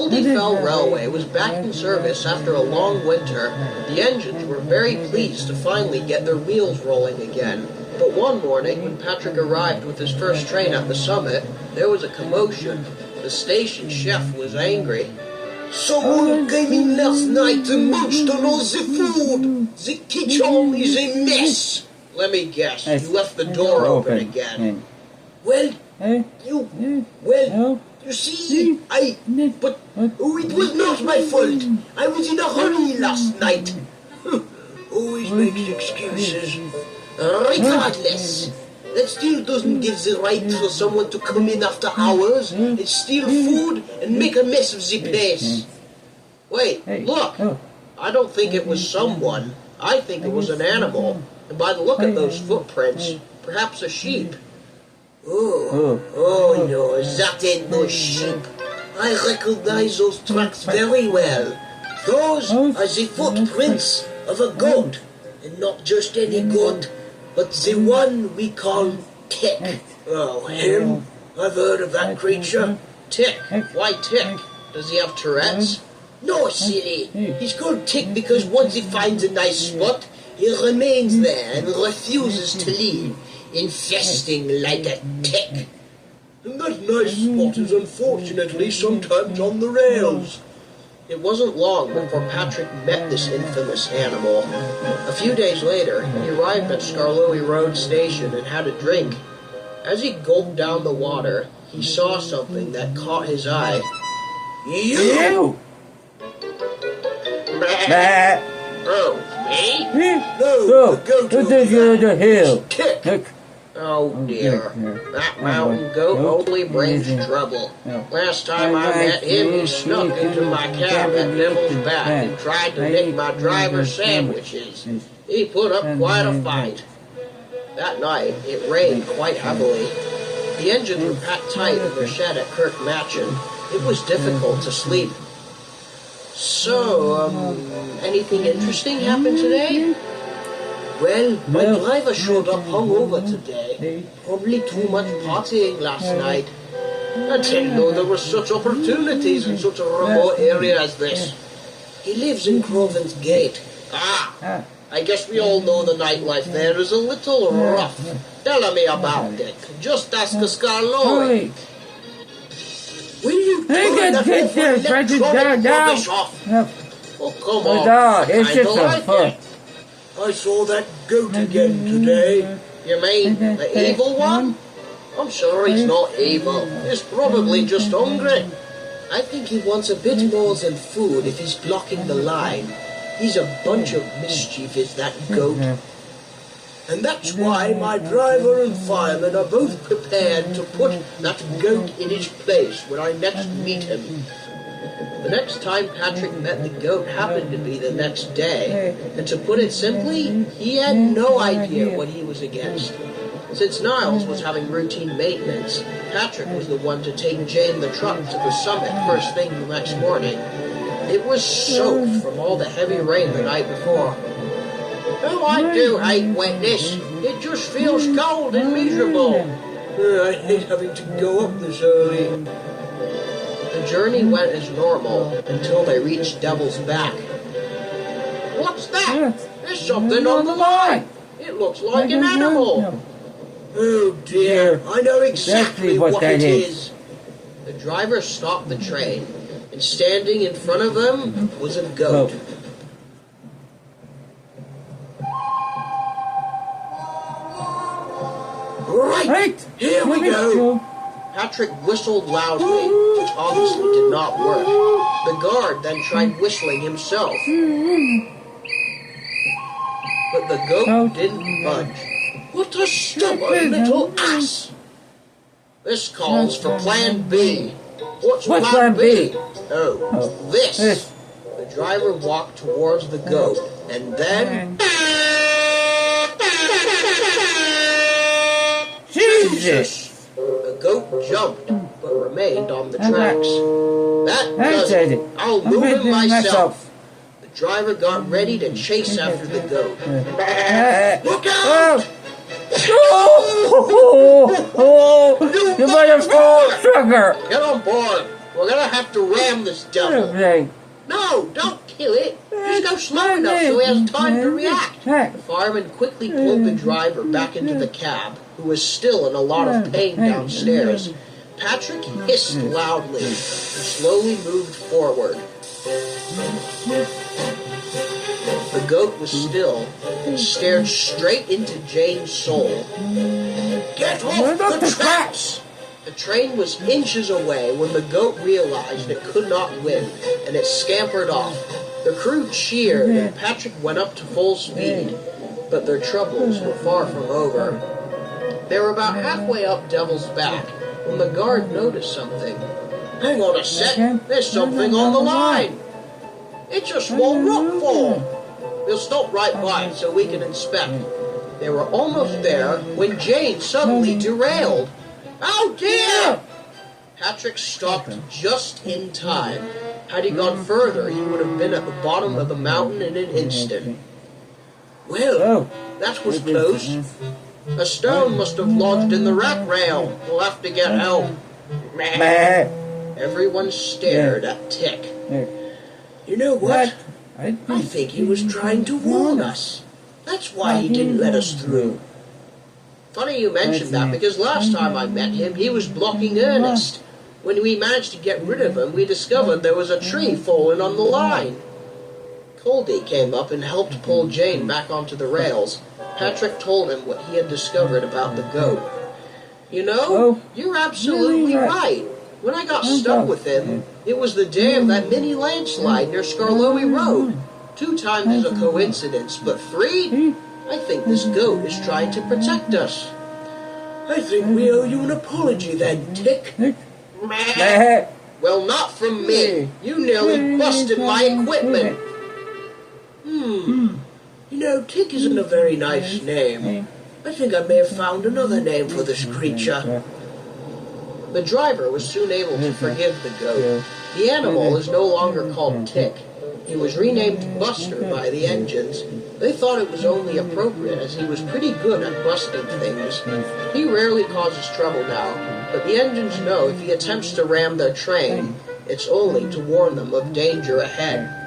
Oldie Railway was back in service after a long winter. The engines were very pleased to finally get their wheels rolling again. But one morning, when Patrick arrived with his first train at the summit, there was a commotion. The station chef was angry. Someone came in last night and munched on all the food. The kitchen is a mess. Let me guess, you left the door open again. Well, you see, but it was not my fault. I was in a hurry last night. Always makes excuses. Regardless, that still doesn't give the right for someone to come in after hours and steal food and make a mess of the place. Wait, look, I don't think it was someone. I think it was an animal. And by the look of those footprints, perhaps a sheep. Oh no, that ain't no sheep. I recognize those tracks very well. Those are the footprints of a goat. And not just any goat, but the one we call Tick. Oh, him? I've heard of that creature. Tick? Why Tick? Does he have Tourette's? No, silly. He's called Tick because once he finds a nice spot, he remains there and refuses to leave, infesting like a tick. And that nice spot is unfortunately sometimes on the rails. It wasn't long before Patrick met this infamous animal. A few days later, he arrived at Skarloey Road Station and had a drink. As he gulped down the water, he saw something that caught his eye. You! Oh, me? No, the goat over the hill. Tick. Oh dear, that mountain goat only brings trouble. Last time I met him, he snuck into my cab at Devil's Back and tried to nick my driver's sandwiches. He put up quite a fight. That night, it rained quite heavily. The engines were packed tight in their shed at Kirk Matchin. It was difficult to sleep. So, anything interesting happened today? Well, my driver showed up hungover today. Probably too much partying last night. I didn't know there were such opportunities in such a remote area as this. He lives in Crovan's Gate. I guess we all know the nightlife there is a little rough. Tell me about it. Just ask a Skarloey. Will you turn that awful electronic rubbish off? Oh, come on. No, it's I just don't a like fun. it. I saw that goat again today. You mean the evil one? I'm sure he's not evil. He's probably just hungry. I think he wants a bit more than food if he's blocking the line. He's a bunch of mischief, is that goat. And that's why my driver and fireman are both prepared to put that goat in his place when I next meet him. The next time Patrick met the goat happened to be the next day, and to put it simply, he had no idea what he was against. Since Niles was having routine maintenance, Patrick was the one to take Jane the truck to the summit first thing the next morning. It was soaked from all the heavy rain the night before. Oh, I do hate wetness. It just feels cold and miserable. I hate having to go up this early. The journey went as normal until they reached Devil's Back. What's that? There's something on the line. It looks like an animal. Oh dear, I know exactly what it is. The driver stopped the train, and standing in front of them was a goat. Right, here we go. Patrick whistled loudly, which obviously did not work. The guard then tried whistling himself. But the goat didn't budge. What a stubborn little ass! This calls for Plan B. What's What's Plan Plan B? Oh, this. The driver walked towards the goat, and then... Jesus! The goat jumped, but remained on the tracks. That does it. I'll move him myself. The driver got ready to chase after the goat. Look out! You better fall, sugar! Get on board! We're gonna have to ram this devil. No, don't kill it. Just go slow enough so he has time to react. The fireman quickly pulled the driver back into the cab, who was still in a lot of pain downstairs. Patrick hissed loudly and slowly moved forward. The goat was still and stared straight into Jane's soul. Get off the tracks! The train was inches away when the goat realized it could not win, and it scampered off. The crew cheered, and Patrick went up to full speed, but their troubles were far from over. They were about halfway up Devil's Back when the guard noticed something. Hang on a sec, there's something on the line. It's a small rock fall. We'll stop right by so we can inspect. They were almost there when Jane suddenly derailed. Oh dear! Patrick stopped just in time. Had he gone further, he would have been at the bottom of the mountain in an instant. Well, that was close. A stone must have lodged in the rack rail. We'll have to get help. Everyone stared at Tick. You know what? I think he was trying to warn us. That's why he didn't let us through. Funny you mentioned that, because last time I met him, he was blocking Ernest. When we managed to get rid of him, we discovered there was a tree fallen on the line. Coldy came up and helped pull Jane back onto the rails. Patrick told him what he had discovered about the goat. You know, you're absolutely right. When I got stuck with him, it was the day of that mini landslide near Skarloey Road. 2 times is a coincidence, but 3? I think this goat is trying to protect us. I think we owe you an apology then, Tick. Well, not from me. You nearly busted my equipment. You know, Tick isn't a very nice name. I think I may have found another name for this creature. The driver was soon able to forgive the goat. The animal is no longer called Tick. He was renamed Buster by the engines. They thought it was only appropriate as he was pretty good at busting things. He rarely causes trouble now, but the engines know if he attempts to ram their train, it's only to warn them of danger ahead.